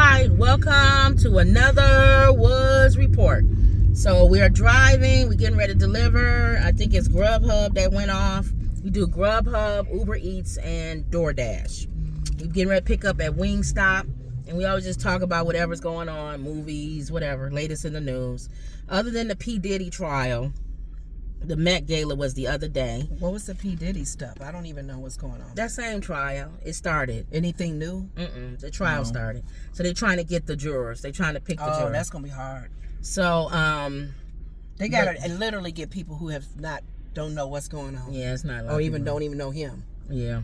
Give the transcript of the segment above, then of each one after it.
right, welcome to another Woods Report. So we are driving, we're getting ready to deliver. I think it's Grubhub that went off. We do Grubhub, Uber Eats, and DoorDash. We're getting ready to pick up at Wingstop, and we always just talk about whatever's going on, movies, whatever, latest in the news. Other than the P. Diddy trial, the Met Gala was the other day. What was the P. Diddy stuff? I don't even know what's going on. That same trial, it started. Anything new? The trial started. So they're trying to get the jurors. They're trying to pick the jurors. Oh, that's going to be hard. So, they got to literally get people who don't know what's going on. Yeah, it's not like or even don't even know him. Yeah.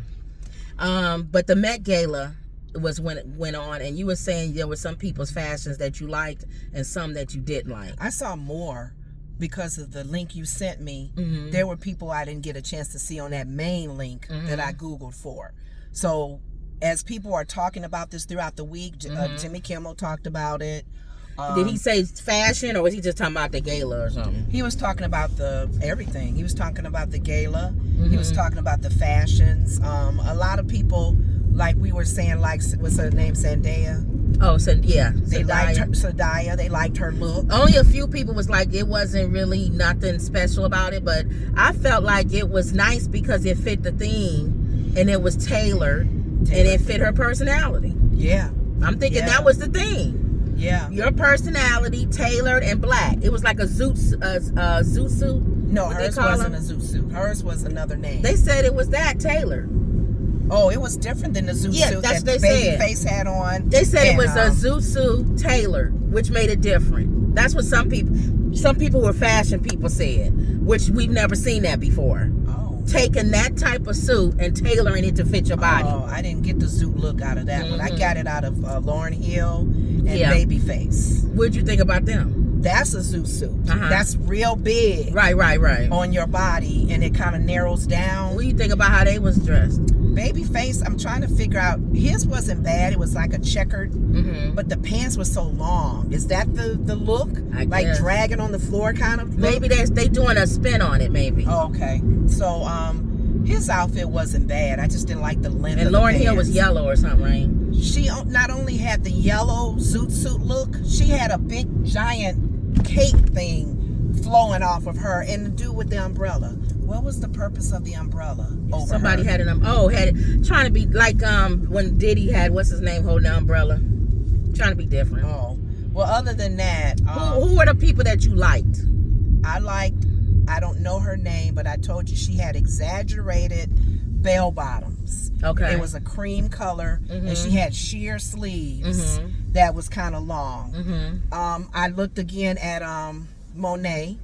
But the Met Gala was when it went on, and you were saying there were some people's fashions that you liked and some that you didn't like. I saw more because of the link you sent me. There were people I didn't get a chance to see on that main link that I Googled for. So as people are talking about this throughout the week, Jimmy Kimmel talked about it. Did he say fashion, or was he just talking about the gala or something? He was talking about everything. He was talking about the gala. He was talking about the fashions. A lot of people, like we were saying, like, what's her name, Zendaya? Oh, so yeah, they liked her, Zendaya. They liked her look. Only a few people was like, it wasn't really nothing special about it, but I felt like it was nice because it fit the theme and it was tailored and it fit her personality. Yeah, I'm thinking that was the theme. Yeah, your personality tailored and black. It was like a zoot suit. No, hers wasn't a zoot suit. Hers was another name. They said it was that tailored. Oh, it was different than the zoot suit that's that Babyface had on. They said it was a zoot suit tailored, which made it different. That's what some people who are fashion people said, which we've never seen that before. Oh. Taking that type of suit and tailoring it to fit your body. Oh, I didn't get the zoot look out of that one. I got it out of Lauryn Hill and Babyface. What'd you think about them? That's a zoot suit. That's real big. Right. On your body, and it kind of narrows down. What do you think about how they was dressed? Babyface, I'm trying to figure out. His wasn't bad. It was like a checkered, but the pants were so long. Is that the look? I like guess. Dragging on the floor kind of look? Maybe they doing a spin on it, maybe. Oh, okay. So, his outfit wasn't bad. I just didn't like the length of the Lauryn Hill was yellow or something, right? She not only had the yellow zoot suit look, she had a big, giant cape thing flowing off of her, and the dude with the umbrella. What was the purpose of the umbrella over Somebody her? had trying to be like when Diddy had what's his name holding the umbrella, trying to be different. Oh, well, other than that, who were the people that you liked? I don't know her name, but I told you she had exaggerated bell bottoms. Okay, it was a cream color, and she had sheer sleeves that was kind of long. I looked again at Monet.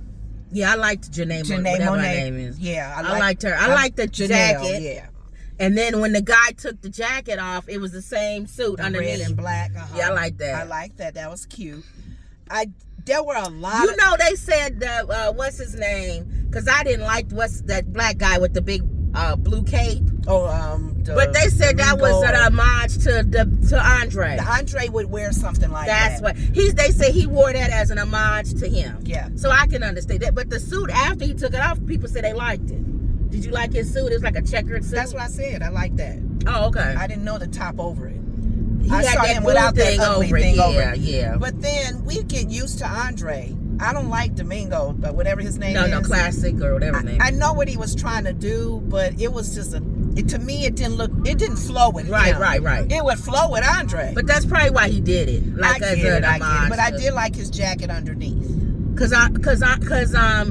Yeah, I liked Janae Monet. Her name is. Yeah, I liked her. I liked the jacket. Yeah. And then when the guy took the jacket off, it was the same suit underneath. Red and black. Yeah, I like that. I like that. That was cute. There were a lot. You know, they said that what's his name? Because I didn't like what's that black guy with the big blue cape. But they said that was an homage to Andre. Andre would wear something like that. That's what they say he wore that as an homage to him. Yeah. So I can understand that. But the suit after he took it off, people said they liked it. Did you like his suit? It was like a checkered suit. That's what I said. I like that. Oh, okay. I didn't know the top over it. I saw him without that ugly thing over it. Yeah. But then we get used to Andre. I don't like Domingo, but whatever his name is. No, classic or whatever his name. I know what he was trying to do, but it was just to me, it didn't flow with him. Right. It would flow with Andre. But that's probably why he did it. Like I get it. But I did like his jacket underneath. Cause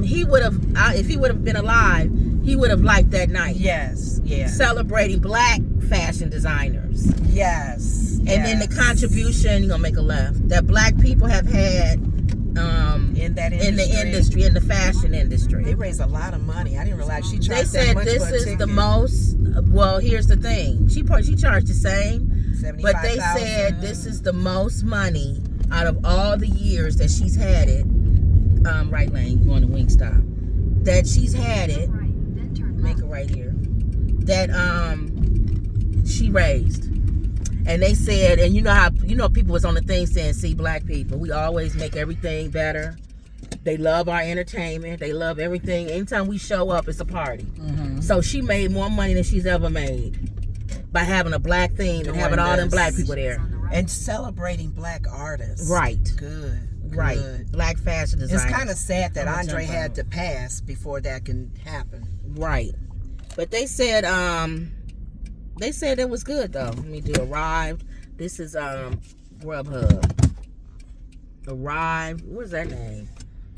he would have, if he would have been alive, he would have liked that night. Yes. Yeah. Celebrating black fashion designers. Yes. And then the contribution, you're gonna make a left, that black people have had in the industry, in the fashion industry. They raised a lot of money. I didn't realize she charged that much for a ticket. They said this is the most. Well, here's the thing. She charged the same, but they said this is the most money out of all the years that she's had it. Right lane, going to Wingstop. That she's had it. Make it right here. That she raised. And they said, and you know people was on the thing saying, see, black people, we always make everything better. They love our entertainment. They love everything. Anytime we show up, it's a party. So she made more money than she's ever made by having a black theme and having all them black people there. And celebrating black artists. Right. Good. Right. Black fashion designers. It's kind of sad that Andre had to pass before that can happen. Right. But they said it was good though. Let me do Arrived. This is Grubhub. Arrived. What's that name?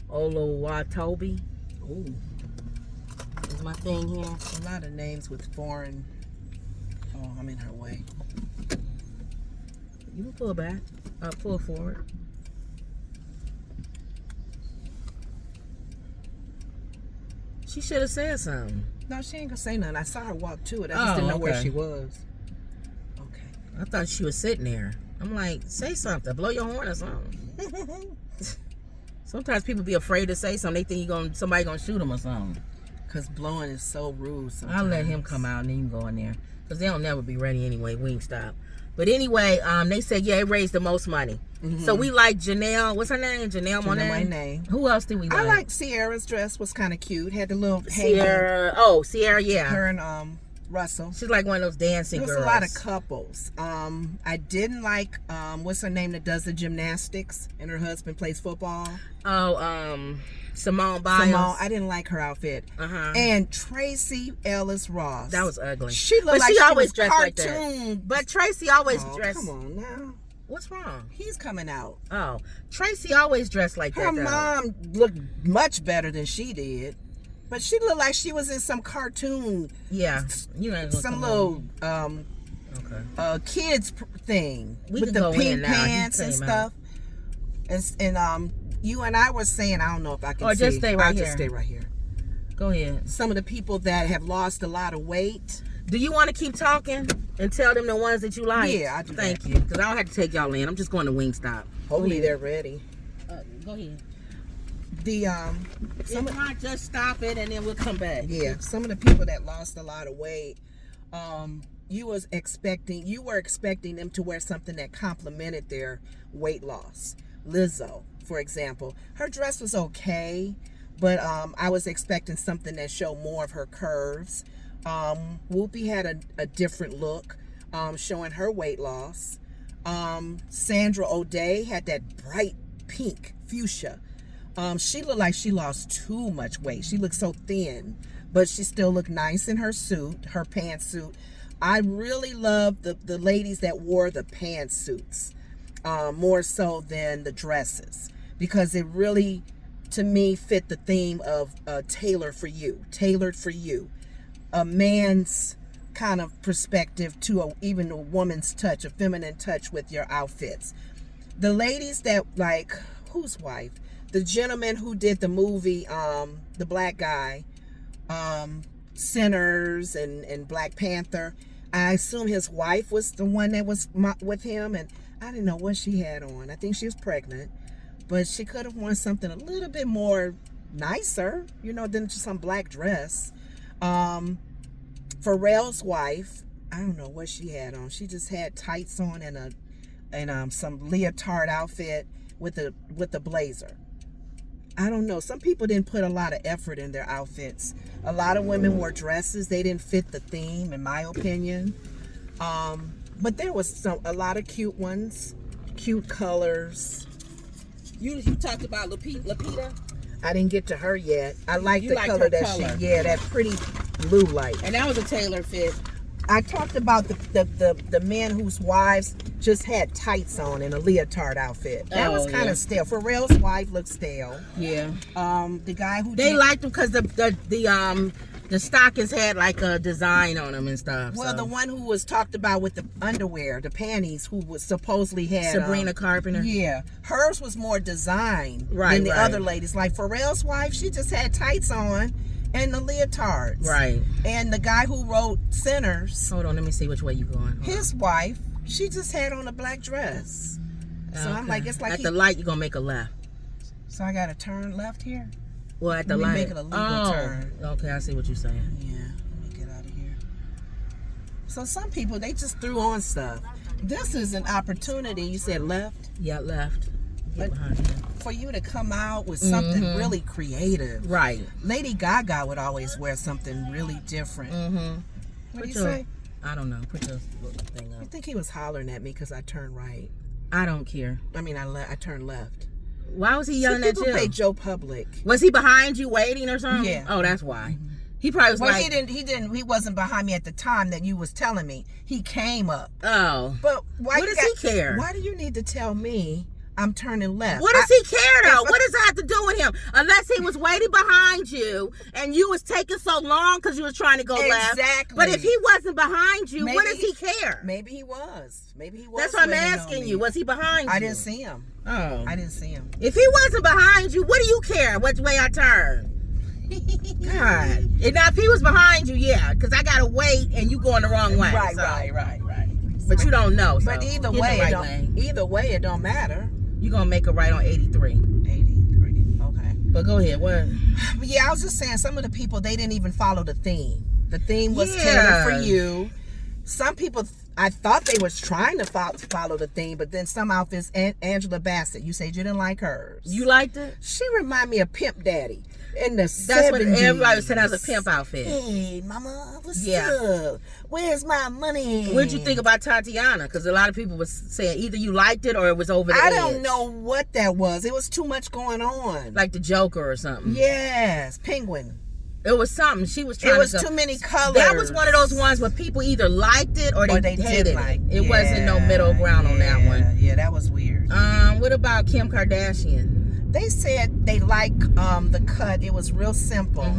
Oluwatobi. Ooh. Is my thing here? A lot of names with foreign. Oh, I'm in her way. You can pull back. Pull forward. She should have said something. No, she ain't gonna say nothing. I saw her walk to it. I just didn't know where she was. Okay. I thought she was sitting there. I'm like, say something. Blow your horn or something. Sometimes people be afraid to say something. They think somebody gonna shoot them or something. Cause blowing is so rude sometimes. I'll let him come out and then you can go in there. Cause they'll never be ready anyway. Wingstop. But anyway, they said it raised the most money. Mm-hmm. So we like Janelle. What's her name? Janelle Monáe. Who else did we like? I like Sierra's dress. Was kind of cute. Had the little Sierra. Oh, Sierra. Yeah. Her and Russell. She's like one of those dancing girls. There was a lot of couples. I didn't like what's her name that does the gymnastics and her husband plays football. Oh, Simone Biles. I didn't like her outfit. And Tracy Ellis Ross. That was ugly. She looked like she always dressed like that. But Tracy always dressed. Come on now. What's wrong? He's coming out. Oh, Tracy always dressed like that. Her mom looked much better than she did. But she looked like she was in some cartoon. Yeah. Some little kids thing. With the pink pants and stuff. And you and I were saying, I don't know if I can say. Or just stay right here. Just stay right here. Go ahead. Some of the people that have lost a lot of weight. Do you want to keep talking and tell them the ones that you like? Yeah, I do. Thank you. Because I don't have to take y'all in. I'm just going to Wingstop. Hopefully they're ready. Go ahead. If not, just stop it and then we'll come back. Yeah, some of the people that lost a lot of weight, you were expecting them to wear something that complemented their weight loss. Lizzo, for example, her dress was okay, but I was expecting something that showed more of her curves. Whoopi had a different look, showing her weight loss. Sandra O'Day had that bright pink fuchsia. She looked like she lost too much weight. She looked so thin, but she still looked nice in her suit, her pantsuit. I really love the ladies that wore the pantsuits more so than the dresses, because it really, to me, fit the theme of tailored for you. A man's kind of perspective to even a woman's touch, a feminine touch with your outfits. The ladies that, like, whose wife? The gentleman who did the movie, the black guy, Sinners and Black Panther. I assume his wife was the one that was with him, and I didn't know what she had on. I think she was pregnant, but she could have worn something a little bit more nicer, than just some black dress. Pharrell's wife, I don't know what she had on. She just had tights on and some leotard outfit with a blazer. I don't know. Some people didn't put a lot of effort in their outfits. A lot of women wore dresses. They didn't fit the theme, in my opinion. But there was a lot of cute ones, cute colors. You talked about Lupita? I didn't get to her yet. I like the color that pretty blue light. And that was a tailored fit. I talked about the men whose wives just had tights on and a leotard outfit. That was kind of stale. Pharrell's wife looked stale. Yeah. The guy who liked them because the stockings had like a design on them and stuff. Well, the one who was talked about with the underwear, the panties, who was supposedly had Sabrina Carpenter. Yeah, hers was more design than the other ladies. Like Pharrell's wife, she just had tights on and the leotards. Right. And the guy who wrote Sinners. Hold on, let me see which way you going. His wife, she just had on a black dress. So I'm like, it's like at the light you're gonna make a left. So I gotta turn left here. Well, at the light. Make it a legal turn. Okay, I see what you're saying. Yeah, let me get out of here. So some people, they just threw on stuff. This is an opportunity. You said left? Yeah, left. But for you to come out with something really creative. Right. Lady Gaga would always wear something really different. What do you say? I don't know. Put your thing up. I think he was hollering at me because I turned right. I don't care. I mean, I turned left. Why was he yelling at you? People pay Joe Public. Was he behind you waiting or something? Yeah. Oh, that's why. He probably was like... He wasn't behind me at the time that you was telling me. He came up. Oh. But why what does he care? Why do you need to tell me I'm turning left? What does he care though? What does that have to do with him? Unless he was waiting behind you and you was taking so long because you was trying to go left. Exactly. But if he wasn't behind you, what does he care? Maybe he was. That's what I'm asking you. Was he behind you? I didn't see him. Oh. I didn't see him. If he wasn't behind you, what do you care which way I turn? God. And now if he was behind you, yeah, because I gotta wait and you going the wrong way. Right, so. right. But you don't know. So but either way, it don't matter. You're gonna make a right on 83. 83. Okay. But go ahead. What? Yeah, I was just saying some of the people, they didn't even follow the theme. The theme was tailored for you. Some people, I thought they was trying to follow the theme, but then some outfits, Angela Bassett, you said you didn't like hers. You liked it? She reminded me of Pimp Daddy in the 70s. That's what everybody said as a pimp outfit. Hey, mama, what's up? Where's my money? What'd you think about Tatiana? Because a lot of people was saying either you liked it or it was over the edge. I don't know what that was. It was too much going on. Like the Joker or something. Yes, Penguin. It was something. She was trying to... It was too many colors. That was one of those ones where people either liked it or they hated it. It wasn't no middle ground on that one. Yeah, that was weird. What about Kim Kardashian? They said they like the cut. It was real simple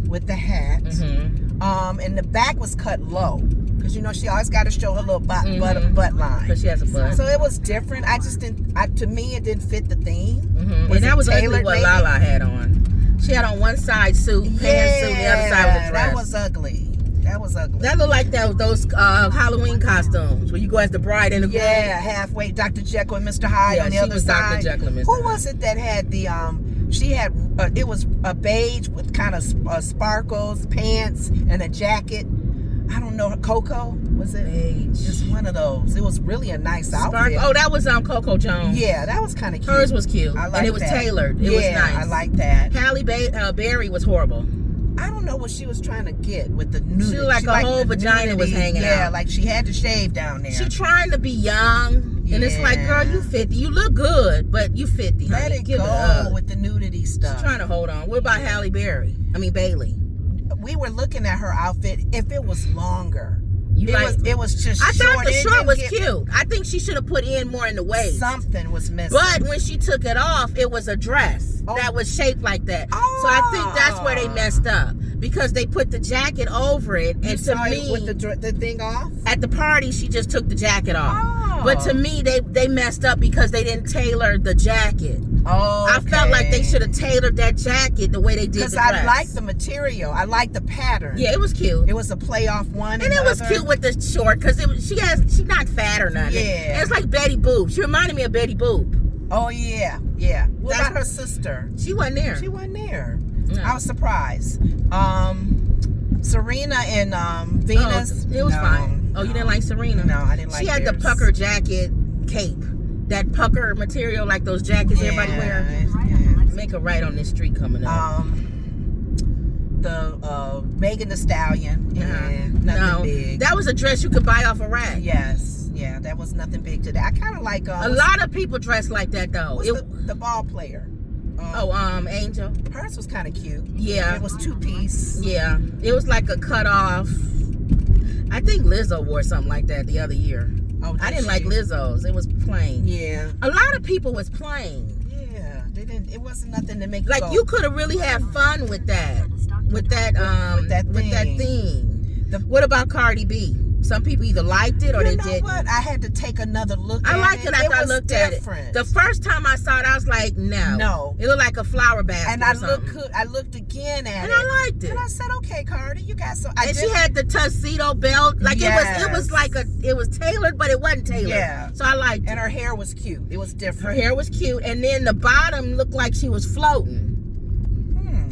with the hat. And the back was cut low. Because, you know, she always got to show her little butt line. Because she has a butt. So it was different. I just didn't... to me, it didn't fit the theme. And that was ugly what Lala had on. She had on one side suit, pants suit, the other side was a dress. That was ugly. That looked like those Halloween costumes where you go as the bride and the groom. Yeah, halfway, Dr. Jekyll and Mr. Hyde on the other side. Dr. Jekyll and Mr. Who was it that had the she had it was a beige with kind of sparkles, pants, and a jacket. I don't know, Coco, was it? Beige. Just one of those. It was really a nice outfit. Oh, that was Coco Jones. Yeah, that was kind of cute. Hers was cute. I liked and it was tailored. It was nice. I like that. Halle Berry was horrible. I don't know what she was trying to get with the nudity. She looked like a whole vagina was hanging out. Yeah, like she had to shave down there. She trying to be young, and it's like, girl, you 50. You look good, but you 50. Honey. Let it go with the nudity stuff. She's trying to hold on. What about Halle Berry? Bailey. We were looking at her outfit. If it was longer. It was just I short. thought the short was cute. I think she should have put in more in the waist. Something was missing. But when she took it off, it was a dress that was shaped like that. Oh. So I think that's where they messed up. Because they put the jacket over it. And to me, with the thing off? At the party, she just took the jacket off. Oh. But to me, they messed up because they didn't tailor the jacket. Oh, I felt like they should have tailored that jacket the way they did the dress. Because I like the material. I like the pattern. Yeah, it was cute. It was a playoff one. And it was cute with the short because she's not fat or nothing. Yeah. And it's like Betty Boop. She reminded me of Betty Boop. Oh, yeah. What about her sister? She wasn't there. No. I was surprised. Serena and Venus. It was fine. Oh, you didn't like Serena? No, I didn't like She had the pucker jacket cape. That pucker material like those jackets everybody wear. Yeah. Make a right on this street coming up. The Megan Thee Stallion. Nothing big. That was a dress you could buy off a rack. Yes. Yeah, that was nothing big today. I kind of like... a lot of people dress like that, though. The ball player? Angel. Hers was kind of cute. Yeah. It was two-piece. Yeah. It was like a cut-off. I think Lizzo wore something like that the other year. Oh, I didn't like Lizzo's. It was plain. Yeah. A lot of people was plain. Yeah. They didn't. It wasn't nothing to make you could have really had fun with that. With that theme. What about Cardi B? Some people either liked it or they didn't. What? I had to take another look at it. I liked it after I looked at it. The first time I saw it, I was like, no. It looked like a flower basket. And I looked again at it. And I liked it. And I said, okay, Cardi, you got some. She had the tuxedo belt. Like it was like it was tailored, but it wasn't tailored. Yeah. So I liked it. And her hair was cute. It was different. Her hair was cute. And then the bottom looked like she was floating.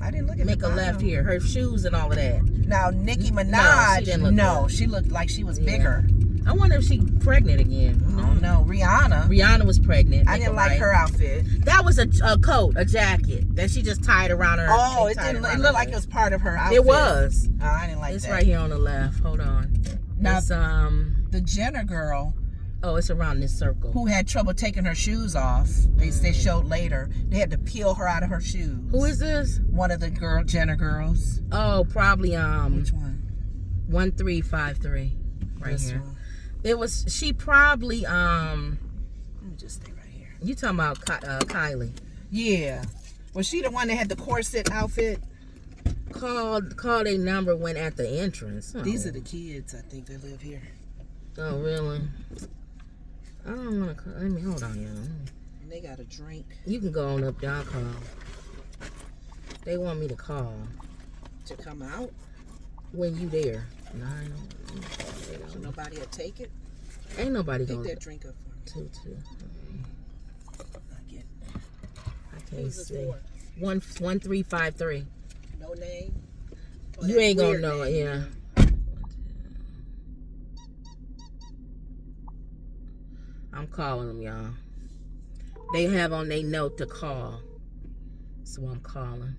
I didn't look at Make a left here. Her shoes and all of that. Now, Nicki Minaj, she she looked like she was bigger. I wonder if she's pregnant again. I don't know. Rihanna was pregnant. I didn't like her outfit. That was a coat, a jacket that she just tied around her. Oh, it looked like it was part of her outfit. It was. Oh, I didn't like that. It's right here on the left. Hold on. Now, it's, the Jenner girl. Oh, it's around this circle. Who had trouble taking her shoes off. They showed later. They had to peel her out of her shoes. Who is this? One of the Jenner girls. Oh, probably which one? 1353. Right this here. One. It was she probably Let me just stay right here. You talking about Kylie. Yeah. Was she the one that had the corset outfit? Called a number when at the entrance. Oh. These are the kids, I think, that live here. Oh, really? I don't want to. Let me hold on, y'all. And they got a drink. You can go on up there. I'll call. They want me to call. To come out? When you there. So nobody will take it? Ain't nobody going to take that drink up for me. 2. I can't see. 1353. No name? Oh, you ain't gonna know it, yeah. I'm calling them, y'all. They have on their note to call. So I'm calling.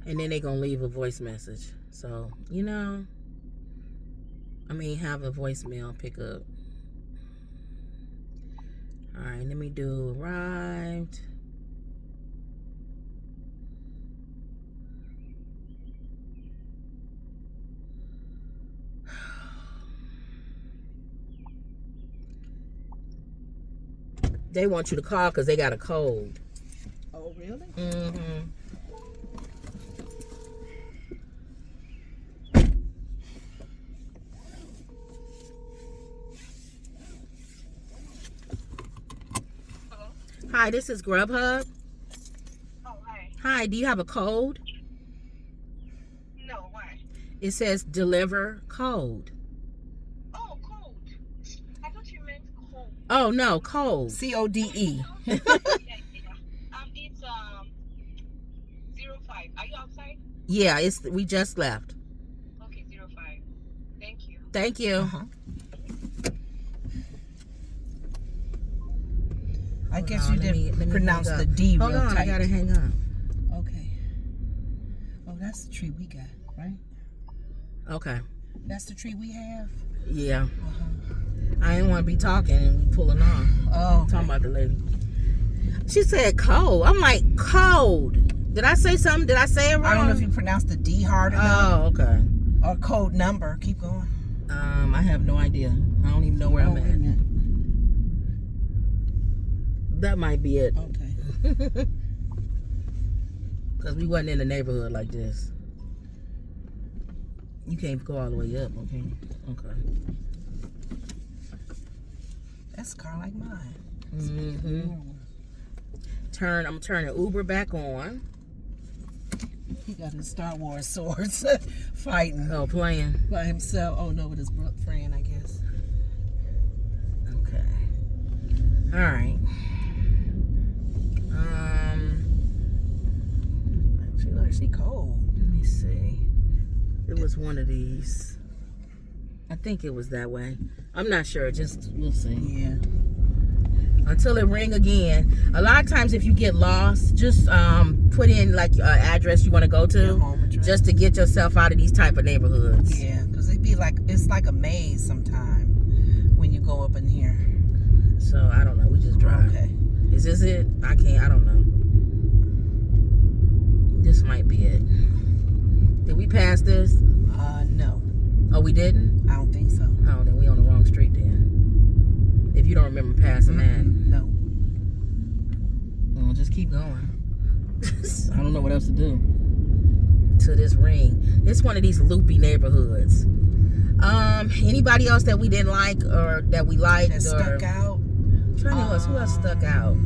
And then they gonna leave a voice message. So, you know, have a voicemail pick up. All right, let me do arrived. They want you to call because they got a code. Oh, really? Mm-hmm. Hi, this is Grubhub. Oh, hi. Hi, do you have a code? No, why? It says deliver code. Oh, code. I thought you meant code. Oh, no, code. CODE. Yeah. It's 05. Are you outside? Yeah, we just left. Okay, 05. Thank you. Thank you. Uh-huh. I guess you didn't pronounce the D real tight. Hold on, I gotta hang up. Okay. Oh, that's the tree we got, right? Okay. That's the tree we have? Yeah. Uh-huh. I didn't want to be talking and we pulling off. Oh. Okay. Talking about the lady. She said code. I'm like, code. Did I say something? Did I say it wrong? I don't know if you pronounced the D hard enough. Oh, okay. Or code number. Keep going. I have no idea. I don't even know where I'm at. That might be it. Okay. Because we wasn't in the neighborhood like this. You can't go all the way up, okay? Okay. That's a car like mine. Mm-hmm. I'm turning Uber back on. He got his Star Wars swords fighting. Oh, playing. By himself. Oh, no, with his friend, I guess. Okay. All right. She cold. Let me see. It was one of these. I think it was that way. I'm not sure. Just we'll see. Yeah. Until it ring again. A lot of times, if you get lost, just put in like address you want to go to, your home address, just to get yourself out of these type of neighborhoods. Yeah, because it's like a maze sometime when you go up in here. So I don't know. We just drive. Okay. Is this it? I don't know. This might be it. Did we pass this? No. Oh, we didn't? I don't think so. Oh, then we on the wrong street then. If you don't remember passing that. No. Well, just keep going. I don't know what else to do. To this ring. It's one of these loopy neighborhoods. Anybody else that we didn't like or that we liked? That stuck out? I'm trying to know who else stuck out.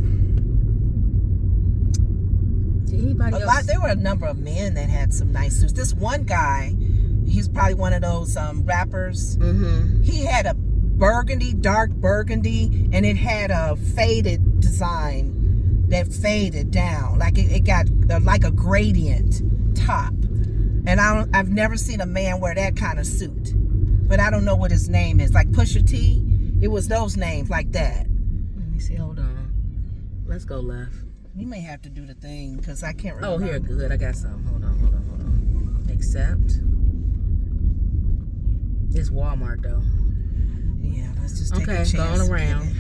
Anybody else? There were a number of men that had some nice suits. This one guy, he's probably one of those rappers. Mm-hmm. He had a dark burgundy, and it had a faded design that faded down, like it got like a gradient top. And I've never seen a man wear that kind of suit. but I don't know what his name is. Like Pusha T, it was those names like that. Let me see. Hold on. Let's go left. You may have to do the thing because I can't remember. Oh, here, good. I got some. Hold on. Accept. It's Walmart though. Yeah, let's just take a chance. Okay, going around.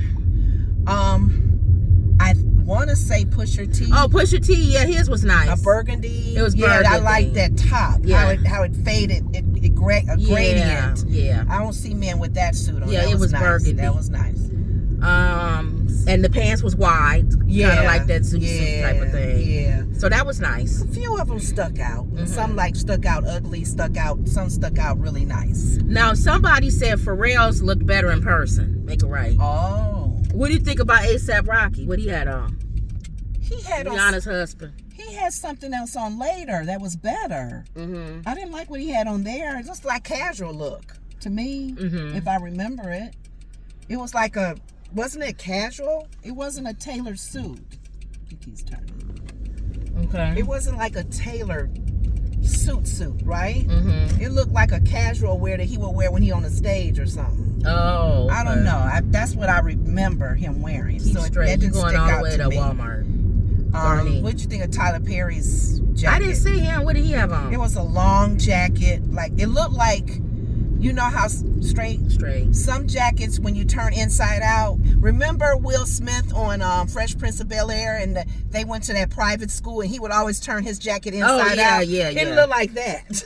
I want to say Pusha T. Oh, Pusha T. Yeah, his was nice. A burgundy. It was burgundy. Yeah, I like that top. Yeah. How it faded. A gradient. Yeah. I don't see men with that suit on. Yeah, that it was nice. burgundy. That was nice. And the pants was wide. Yeah. Kind of like that suit type of thing. Yeah. So that was nice. A few of them stuck out. Some stuck out ugly, some stuck out really nice. Now, somebody said referrals look better in person. Make it right. Oh. What do you think about A$AP Rocky? What he had on? He had Rihanna's husband. He had something else on later that was better. I didn't like what he had on there. It's just like casual look to me, if I remember it. It was like wasn't it casual? It wasn't a tailored suit. I think he's turning. Okay. It wasn't like a tailored suit, right? It looked like a casual wear that he would wear when he on the stage or something. Oh. Okay. I don't know. That's what I remember him wearing. Keep so straight. That didn't going stick all out the way to me. Walmart. What'd you think of Tyler Perry's jacket? I didn't see him. What did he have on? It was a long jacket. Like it looked like, you know how straight some jackets when you turn inside out. Remember Will Smith on Fresh Prince of Bel-Air, and they went to that private school, and he would always turn his jacket inside out. Yeah. It looked like that.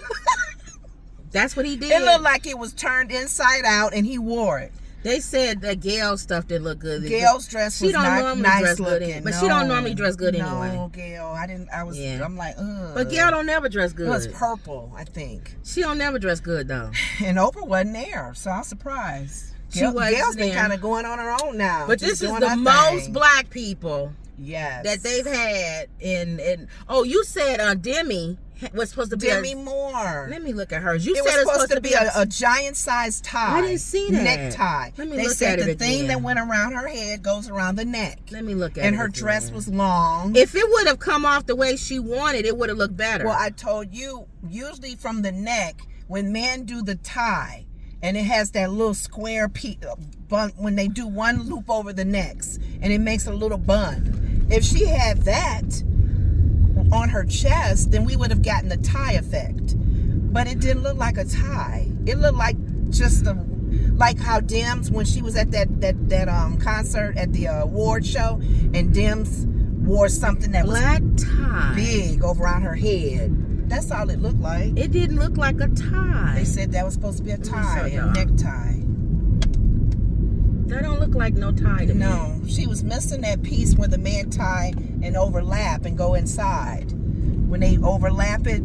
That's what he did. It looked like it was turned inside out, and he wore it. They said that Gail's stuff didn't look good. Gail's dress was not nice looking. But she don't normally dress good anyway. No, Gail. I'm like, ugh. But Gail don't never dress good. It was purple, I think. She don't never dress good though. And Oprah wasn't there, so I was surprised. Gail's been kind of going on her own now. But this is the most black people that they've had in oh, you said Demi was supposed to be Demi Moore. Let me look at hers. You said it was supposed to be a giant size tie. I didn't see that. Necktie. Let me they look said at the it thing again. that went around her head goes around the neck. Let me look at it. And her dress was long. If it would have come off the way she wanted, it would have looked better. Well, I told you, usually from the neck, when men do the tie, and it has that little square bun when they do one loop over the necks, and it makes a little bun. If she had that on her chest, then we would have gotten the tie effect. But it didn't look like a tie. It looked like just like how Dims, when she was at that concert at the award show, and Dims wore something that black was tie big over on her head. That's all it looked like. It didn't look like a tie. They said that was supposed to be a tie, a necktie. That don't look like no tie to me. No, she was missing that piece where the man tie and overlap and go inside. When they overlap it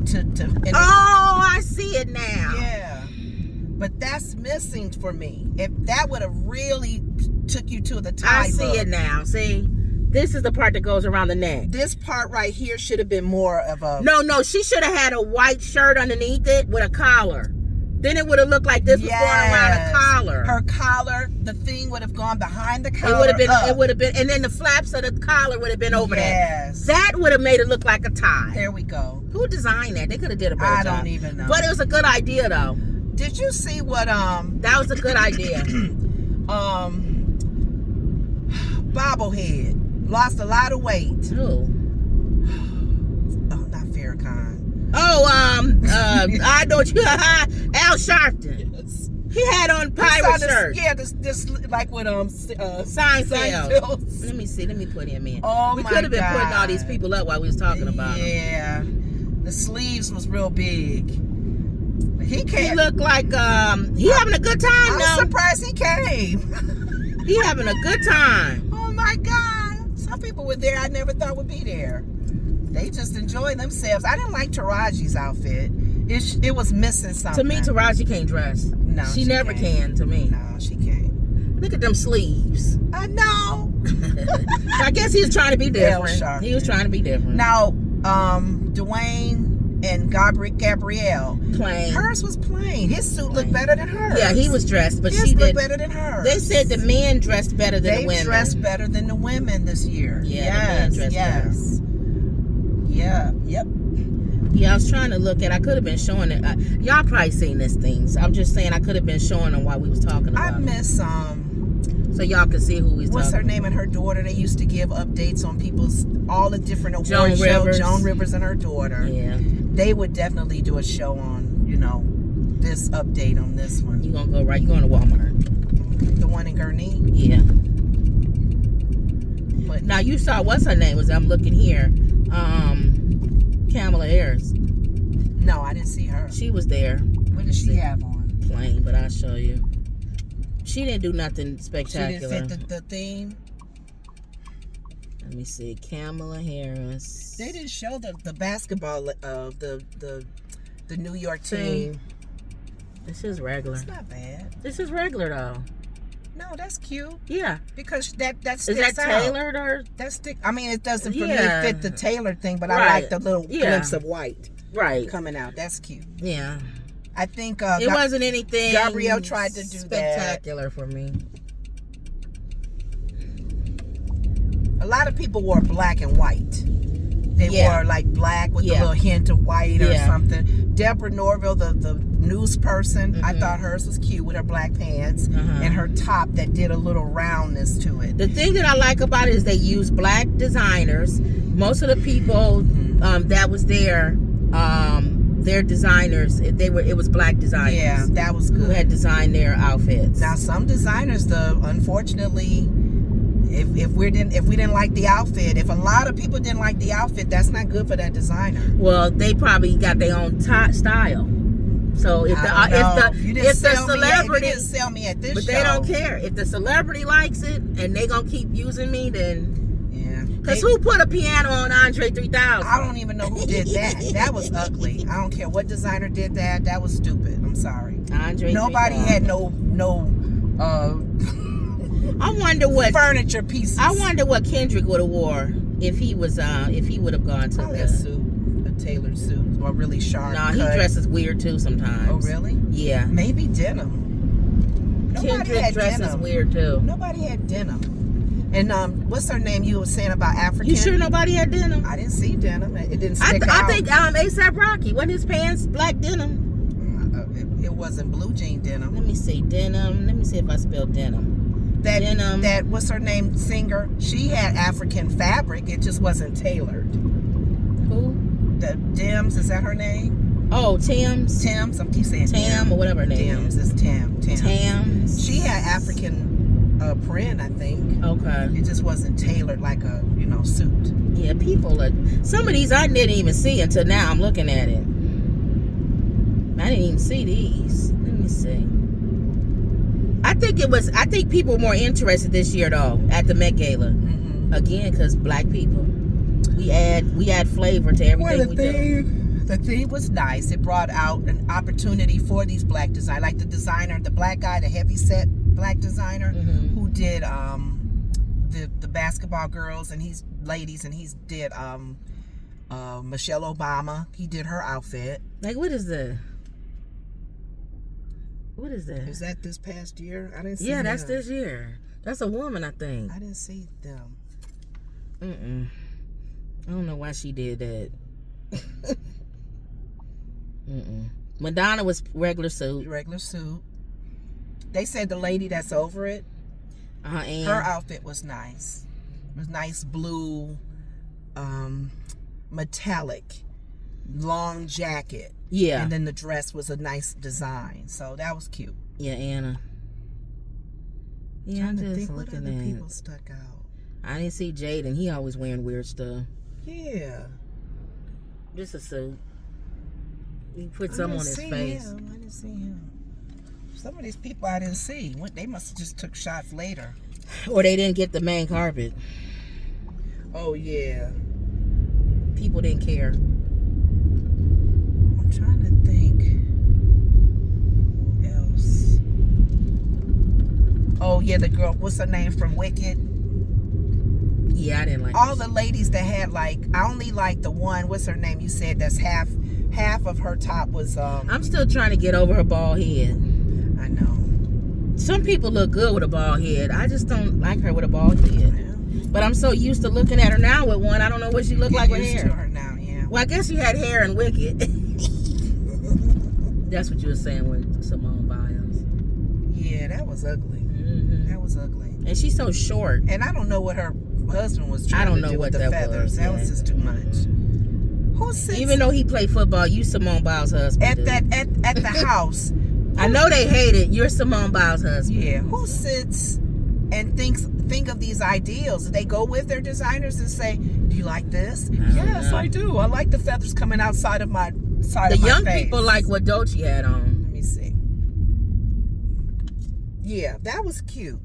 I see it now. Yeah. But that's missing for me. If that would have really took you to the tie I see it now. See? This is the part that goes around the neck. This part right here should have been more of a... No, she should have had a white shirt underneath it with a collar. Then it would have looked like this was going around a collar. Her collar, the thing would have gone behind the collar. It would have been, and then the flaps of the collar would have been over there. That would have made it look like a tie. There we go. Who designed that? They could have did a better job. I don't even know. But it was a good idea though. Did you see what That was a good idea. Bobblehead lost a lot of weight. Who? Oh, not Farrakhan. Oh, I know what you. Al Sharpton. Yes. He had on pirate shirt. Yeah, this like with Seinfeld. Let me see. Let me put him in. Oh, we could have been putting all these people up while we was talking about them. Yeah, the sleeves was real big. He looked like he having a good time. I'm surprised he came. He having a good time. Oh my God! Some people were there I never thought would be there. They just enjoy themselves. I didn't like Taraji's outfit. It was missing something. To me, Taraji can't dress. No, she never can. To me, no, she can't. Look at them sleeves. I know. I guess he was trying to be different. He was trying to be different. Now, Dwayne and Gabrielle, plain. Hers was plain. His suit looked better than hers. Yeah, he was dressed, but his she looked did better than hers. They said the men dressed better than the women. They dressed better than the women this year. Yeah, the men dressed better. Yeah. Yep. Yeah, I was trying to look at. I could have been showing it. Y'all probably seen these things. I'm just saying I could have been showing them while we was talking about. I miss so y'all can see who we. What's her name and her daughter? They used to give updates on people's all the different award shows. Joan Rivers and her daughter. Yeah. They would definitely do a show on this update on this one. You gonna go right? You going to Walmart? The one in Gurnee? Yeah. But now you saw what's her name? I'm looking here. Kamala Harris. No, I didn't see her. She was there. What did she have on? Plain, but I'll show you. She didn't do nothing spectacular. She didn't fit the theme. Let me see. Kamala Harris. They didn't show the basketball of the New York team. This is regular. It's not bad. This is regular though. No, that's cute. Yeah, because that sticks is that out. tailored or I mean, it doesn't for me fit the tailored thing, but I like the little glimpse of white coming out. That's cute. Yeah, I think it wasn't anything. Gabrielle tried to do spectacular for me. A lot of people wore black and white. They wore like black with a little hint of white or something. Deborah Norville, the news person, I thought hers was cute with her black pants and her top that did a little roundness to it. The thing that I like about it is they use black designers. Most of the people that was there, their designers, it was black designers. Yeah, that was good. Who had designed their outfits. Now some designers, though, unfortunately, if we didn't like the outfit, if a lot of people didn't like the outfit, that's not good for that designer. Well, they probably got their own style. So if the celebrity didn't sell me at this but show. They don't care if the celebrity likes it and they gonna keep using me, then because who put a piano on Andre 3000? I don't even know who did that. That was ugly. I don't care what designer did that. That was stupid. I'm sorry. Andre. Nobody 3000. had no. I wonder what furniture pieces. I wonder what Kendrick would have wore if he would have gone to a suit, a tailored suit, or really sharp. Nah, he dresses weird too sometimes. Oh really? Yeah. Maybe denim. Kendrick dresses weird too. Nobody had denim. And what's her name? You were saying about African. You sure nobody had denim? I didn't see denim. It didn't stick out. I think A$AP Rocky. Wasn't his pants black denim? It wasn't blue jean denim. Let me see denim. Let me see if I spelled denim. That what's her name? Singer. She had African fabric. It just wasn't tailored. Who? The Dims. Is that her name? Oh, Tim's. Tim's. I keep saying Tam or whatever her name Tim's. It's Tam. Tam's. She had African print, I think. Okay. It just wasn't tailored like a suit. Yeah, people are. Some of these I didn't even see until now. I'm looking at it. I didn't even see these. Let me see. I think people were more interested this year though at the Met Gala. Again, because black people, we add flavor to everything we do. The theme was nice. It brought out an opportunity for these black designers, like the designer, the black guy, the heavy set black designer who did the basketball girls and he's did Michelle Obama. He did her outfit. Like what is that? What is that? Is that this past year? I didn't see Yeah, that's this year. That's a woman, I think. I didn't see them. I don't know why she did that. Madonna was regular suit. Regular suit. They said the lady that's over it, and her outfit was nice. It was nice blue, metallic, long jacket. Yeah. And then the dress was a nice design. So that was cute. Yeah, Anna. Yeah, I'm just think looking what other at people stuck out. I didn't see Jaden. He always wearing weird stuff. Yeah. Just a suit. He put some on his face. I didn't see him. Some of these people I didn't see. They must have just took shots later. Or they didn't get the main carpet. Oh, yeah. People didn't care. I'm trying to think. Who else? Oh, yeah, the girl. What's her name from Wicked? Yeah, I didn't like all the ladies that had I only like the one. What's her name? You said that's half of her top was. I'm still trying to get over her bald head. I know. Some people look good with a bald head. I just don't like her with a bald head. Yeah. But I'm so used to looking at her now with one. I don't know what she look like with hair. Used to her now, yeah. Well, I guess she had hair and Wicked. That's what you were saying with Simone Biles. Yeah, that was ugly. That was ugly. And she's so short. And I don't know what her husband was trying to do with the feathers. That was just too much. Who sits? Even though he played football, you Simone Biles' husband. At the house. I know they hate it. You're Simone Biles' husband. Yeah. Who sits and think of these ideals? They go with their designers and say, "Do you like this?" Yes, I do. I like the feathers coming outside of my side of my young face. people like what Dolce had on. Let me see. Yeah, that was cute.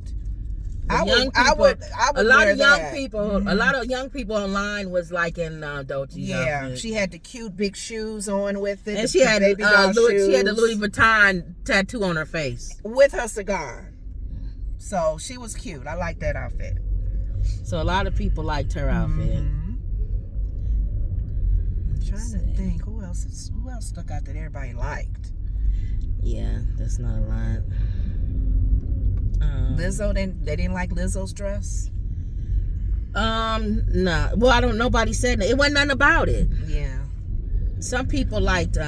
A lot of young people online was liking Dolce's outfit. She had the cute big shoes on with it, and she had the Louis Vuitton tattoo on her face with her cigar. So she was cute. I like that outfit. So a lot of people liked her outfit. I'm trying to think who else stuck out that everybody liked. Yeah, that's not a lot. Lizzo, they didn't like Lizzo's dress? No. Well, nobody said it wasn't nothing about it. Yeah. Some people liked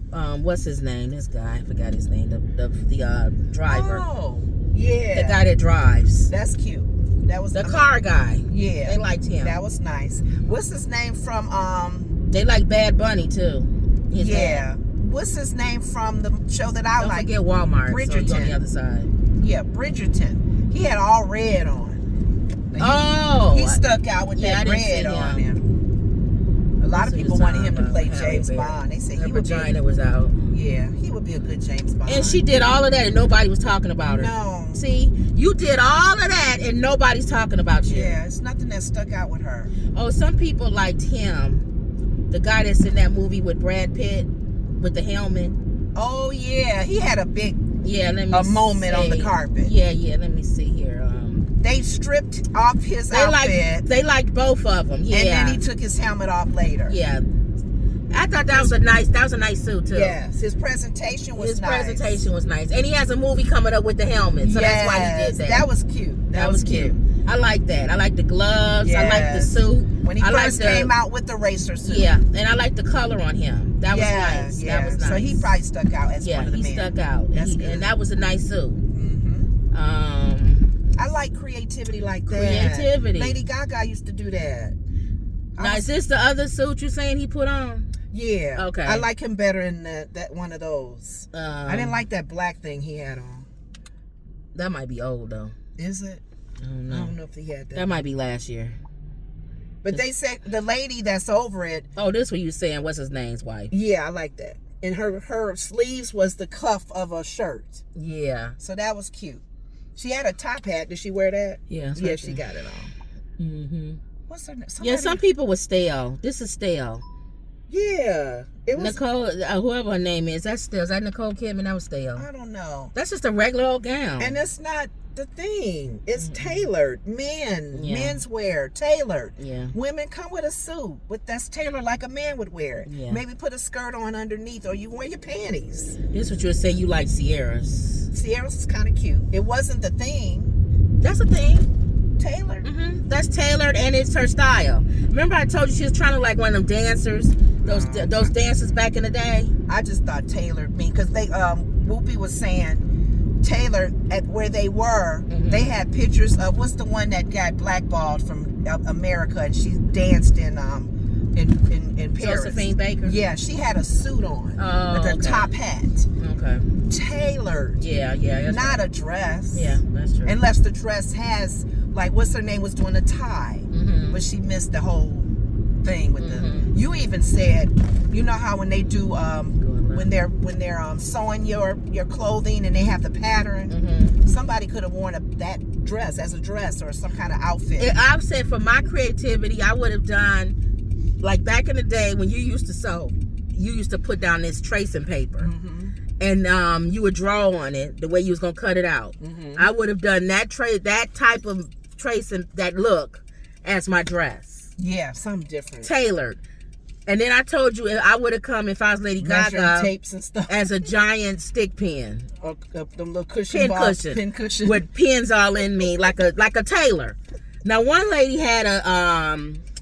what's his name? This guy, I forgot his name. The driver. Oh, yeah. The guy that drives. That's cute. That was the car guy. Yeah. They liked him. That was nice. What's his name from They like Bad Bunny too. Yeah. What's his name from the show that I like? Don't forget Walmart. Bridgerton. So on the other side. Yeah, Bridgerton. He had all red on. He stuck out with that red on him. A lot of people wanted him to play James Bond. They said her vagina was out. Yeah, he would be a good James Bond. And she did all of that and nobody was talking about her. No. See, you did all of that and nobody's talking about you. Yeah, it's nothing that stuck out with her. Oh, some people liked him. The guy that's in that movie with Brad Pitt with the helmet. Oh yeah, he had a big moment on the carpet. Yeah, let me see here. They stripped off his outfit. They liked both of them. Yeah, and then he took his helmet off later. Yeah, I thought that was a nice suit too. Yes, his presentation was nice. And he has a movie coming up with the helmet, so that's why he did that. That was cute. That was cute. I like that. I like the gloves. Yes. I like the suit. When he first came out with the racer suit. Yeah, and I like the color on him. That was nice. Yeah. That was nice. So he probably stuck out as one of the men. Yeah, he stuck out. And that was a nice suit. I like creativity like that. Creativity. Lady Gaga used to do that. Now, is this the other suit you're saying he put on? Yeah. Okay. I like him better in that one of those. I didn't like that black thing he had on. That might be old though. Is it? I don't know if he had that. That might be last year. But they said the lady that's over it. Oh, this what you saying? What's his name's wife? Yeah, I like that. And her sleeves was the cuff of a shirt. Yeah. So that was cute. She had a top hat. Did she wear that? Yeah. Yeah, she got it on. What's her name? Some people were stale. This is stale. Yeah. It was Nicole, whoever her name is. Is that Nicole Kidman? That was stale. I don't know. That's just a regular old gown. And it's not the thing. It's tailored. Men's wear, tailored. Yeah. Women come with a suit, that's tailored like a man would wear it. Yeah. Maybe put a skirt on underneath, or you wear your panties. This is what you're saying. You like Sierra's. Sierra's is kind of cute. It wasn't the thing. That's a thing. Tailored. That's tailored, and it's her style. Remember, I told you she was trying to like one of them dancers. Those dancers back in the day. I just thought tailored because they Whoopi was saying tailored at where they were. They had pictures of what's the one that got blackballed from America, and she danced in Paris. Josephine Baker. Yeah, she had a suit on with a top hat. Okay. Tailored. Yeah. Not a dress. Yeah, that's true. Unless the dress has what's her name was doing a tie, but she missed the whole thing with the. You even said, you know how when they do when they're sewing your clothing and they have the pattern, somebody could have worn that dress as a dress or some kind of outfit. I've said for my creativity, I would have done like back in the day when you used to sew. You used to put down this tracing paper. And you would draw on it the way you was gonna cut it out. I would have done that type of tracing, that look, as my dress. Yeah, something different. Tailored. And then I told you I would have come if I was Lady Gaga tapes and stuff as a giant stick pin. Or them little pin cushion with pins all in me, like a tailor. Now one lady had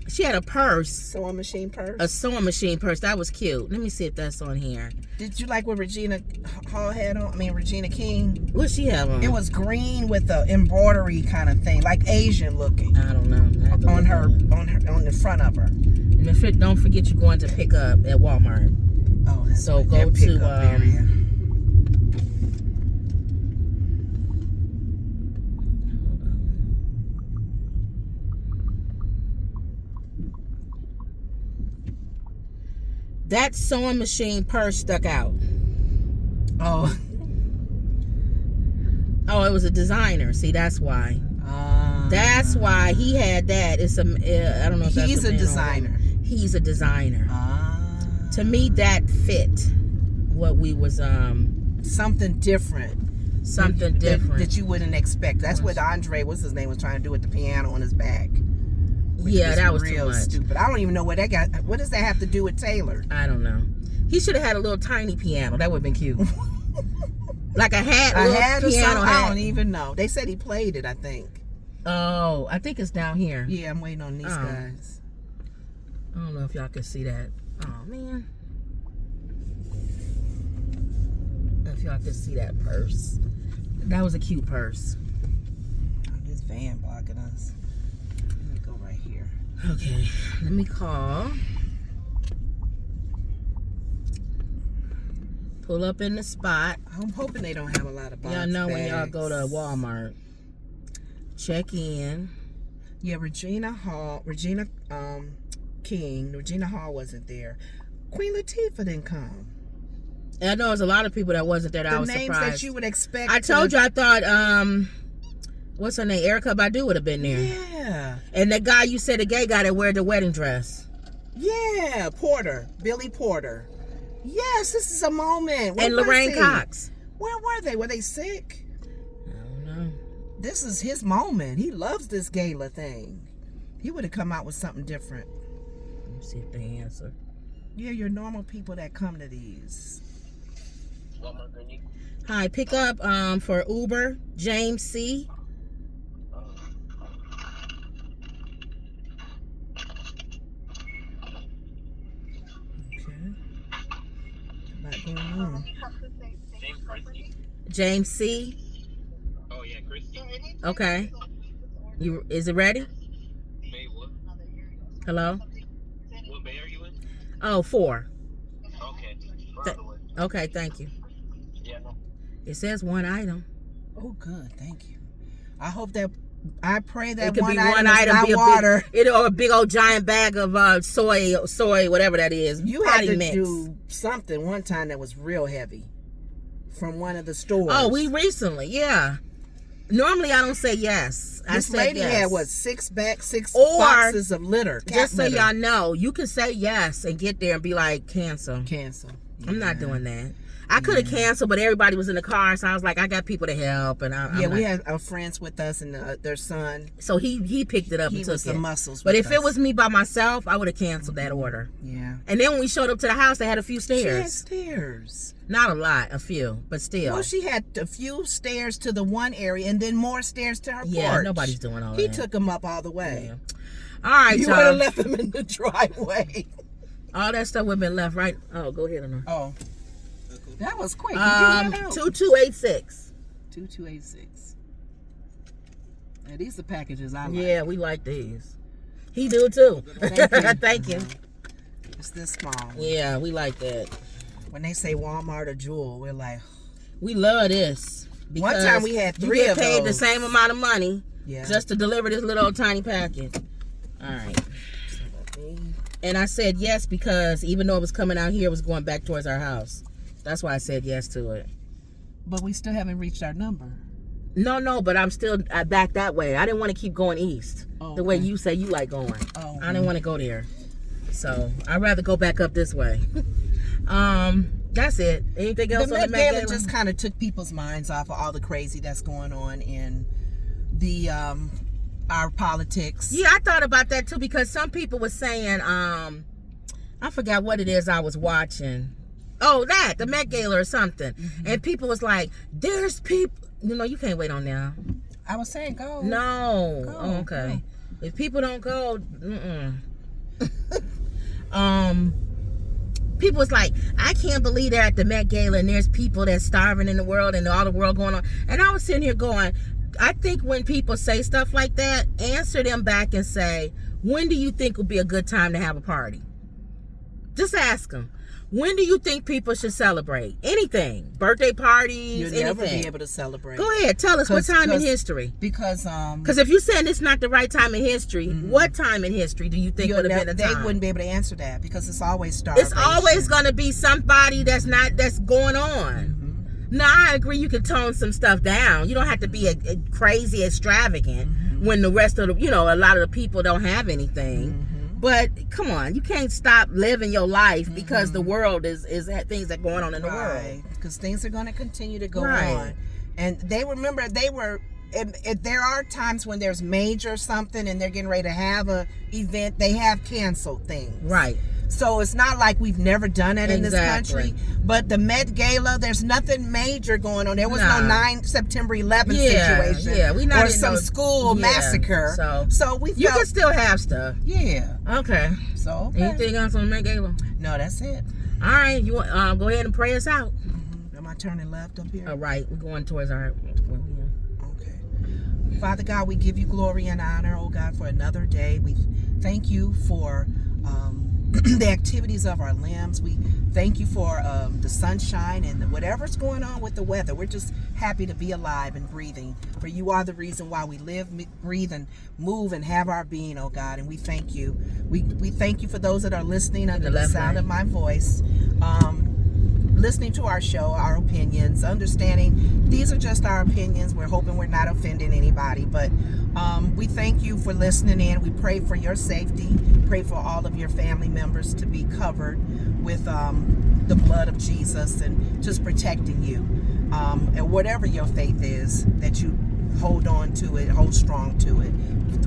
She had a purse. Sewing machine purse? A sewing machine purse. That was cute. Let me see if that's on here. Did you like what Regina Hall had on? I mean, Regina King. What she have on? It was green with the embroidery kind of thing, like Asian looking. I don't know. On the front of her. And don't forget you're going to pick up at Walmart. Oh, that's so go to area. That sewing machine purse stuck out. Oh. Oh, it was a designer. See, that's why. That's why he had that. It's I don't know if he's a designer. He's a designer. To me, that fit what we was something different. Something different that you wouldn't expect. That's what Andre, what's his name, was trying to do with the piano on his back. Yeah, that was real too much. Stupid. I don't even know what that got. What does that have to do with Taylor? I don't know. He should have had a little tiny piano. That would have been cute. Like a hat or piano. I don't even know. They said he played it, I think. Oh, I think it's down here. Yeah, I'm waiting on these guys. I don't know if y'all can see that. Oh, man. If y'all can see that purse. That was a cute purse. Oh, this van blocking us. Let me go right here. Okay, let me call. Pull up in the spot. I'm hoping they don't have a lot of box y'all know bags. When y'all go to Walmart. Check in. Yeah, Regina King. Regina Hall wasn't there. Queen Latifah didn't come. And I know there's a lot of people that wasn't there that I was surprised. The names that you would expect. I told you I thought, what's her name? Erykah Badu would have been there. Yeah. And the guy you said, the gay guy that wear the wedding dress. Yeah, Porter. Billy Porter. Yes, this is a moment. And Lorraine Cox. Where were they? Were they sick? I don't know. This is his moment. He loves this gala thing. He would have come out with something different. Let me see if they answer. Yeah, your normal people that come to these. Hi, pick up for Uber, James C. James C. Oh yeah, Christy. Okay. Is it ready? Bay what? Hello? What bay are you in? Oh, 4. Okay. Okay, thank you. Yeah, no. It says 1 item. Oh, good. Thank you. I pray that it could one be item one is item, not be water. A big old giant bag of soy, whatever that is. You had to do something one time that was real heavy from one of the stores. Oh, we recently, yeah. Normally I don't say yes. This lady had what, 6 boxes of litter. Just so y'all know, you can say yes and get there and be like, cancel. Cancel. Yeah. I'm not doing that. I could have canceled, but everybody was in the car, so I was like, I got people to help, and we had our friends with us and their son. So he picked it up and took it. The muscles. But if it was me by myself, I would have canceled that order. Yeah. And then when we showed up to the house, they had a few stairs. She had stairs. Not a lot, a few, but still. Well, she had a few stairs to the one area and then more stairs to her porch. Yeah, nobody's doing all that. He took them up all the way. Yeah. All right, you would have left them in the driveway. All that stuff would have been left right. Oh, go ahead, Honor. Oh. That was quick. 2286. 2286. Yeah, these are packages I like. Yeah, we like these. He do too. Thank you. Thank you. It's this small. Yeah, we like that. When they say Walmart or Jewel, we're like, we love this. One time we had 3 of those. You get paid the same amount of money just to deliver this little old tiny package. All right. And I said yes because even though it was coming out here, it was going back towards our house. That's why I said yes to it. But we still haven't reached our number. No, but I'm still back that way. I didn't want to keep going east. The way you say you like going. I didn't want to go there. So I'd rather go back up this way. That's it. Anything else? The Met Gala just kind of took people's minds off of all the crazy that's going on in the our politics. Yeah, I thought about that too because some people were saying, I forgot what it is I was watching. Oh, the Met Gala or something. Mm-hmm. And people was like, there's people. You can't wait on now. I was saying go. No. Go, okay. Go. If people don't go, People was like, I can't believe they're at the Met Gala and there's people that's starving in the world and all the world going on. And I was sitting here going, I think when people say stuff like that, answer them back and say, when do you think would be a good time to have a party? Just ask them. When do you think people should celebrate? Anything. Birthday parties, You'll anything. never be able to celebrate. Go ahead. Tell us what time in history. Because if you're saying it's not the right time in history, what time in history do you think would have been the time? They wouldn't be able to answer that because it's always starvation. It's always going to be somebody that's going on. Now, I agree you can tone some stuff down. You don't have to be a crazy extravagant when the rest of the, a lot of the people don't have anything. But come on, you can't stop living your life because the world is things that are going on in the world. Because things are going to continue to go on. And there are times when there's major something and they're getting ready to have a event, they have canceled things. Right. So it's not like we've never done it in this country. But the Met Gala, there's nothing major going on. There was no September 11th situation. Yeah, we not or some school massacre. So you can still have stuff. Yeah. Okay. So anything else on the Met Gala? No, that's it. All right. You want go ahead and pray us out. Am I turning left up here? All right. We're going towards our. Okay. Father God, we give you glory and honor, oh God, for another day. We thank you for the activities of our limbs. We thank you for the sunshine and whatever's going on with the weather. We're just happy to be alive and breathing. For you are the reason why we live, breathe, and move and have our being, oh God. And we thank you. We thank you for those that are listening under the sound of my voice. Listening to our show, our opinions, understanding these are just our opinions. We're hoping we're not offending anybody, but we thank you for listening in. We pray for your safety. Pray for all of your family members to be covered with the blood of Jesus and just protecting you. And whatever your faith is, that you hold on to it, hold strong to it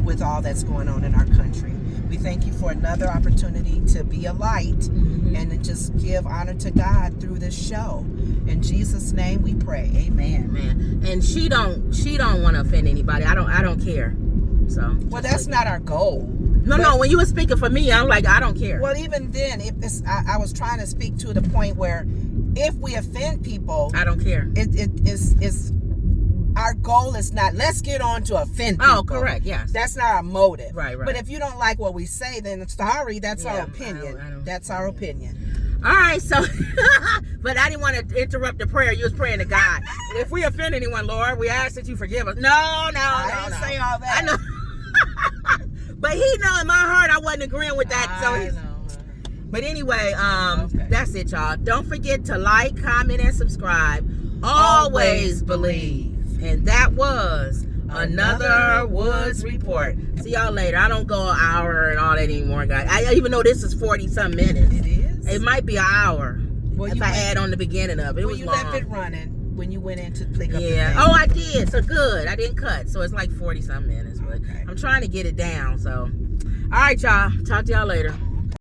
with all that's going on in our country. We thank you for another opportunity to be a light and to just give honor to God through this show. In Jesus' name we pray. Amen. Amen. And she don't want to offend anybody. I don't care. So well, that's not our goal. No. When you were speaking for me, I'm like, I don't care. Well, even then, I was trying to speak to the point where if we offend people, I don't care. It's our goal is not, let's get on to offend people. Oh, correct, yes. That's not our motive. Right. But if you don't like what we say, then sorry, that's our opinion. That's our opinion. All right, so, but I didn't want to interrupt the prayer. You was praying to God. If we offend anyone, Lord, we ask that you forgive us. No. I didn't say all that. I know. But he know in my heart I wasn't agreeing with that. I know. But anyway, that's it, y'all. Don't forget to like, comment, and subscribe. Always believe. And that was another Woods Report. See y'all later. I don't go an hour and all that anymore, guys. I even though this is 40-some minutes. It is. It might be an hour if I add on the beginning of it. It was you long. left it running when you went in to pick up the Yeah. thing. Oh, I did. So good. I didn't cut. So it's like 40-some minutes. But I'm trying to get it down. So, all right, y'all. Talk to y'all later.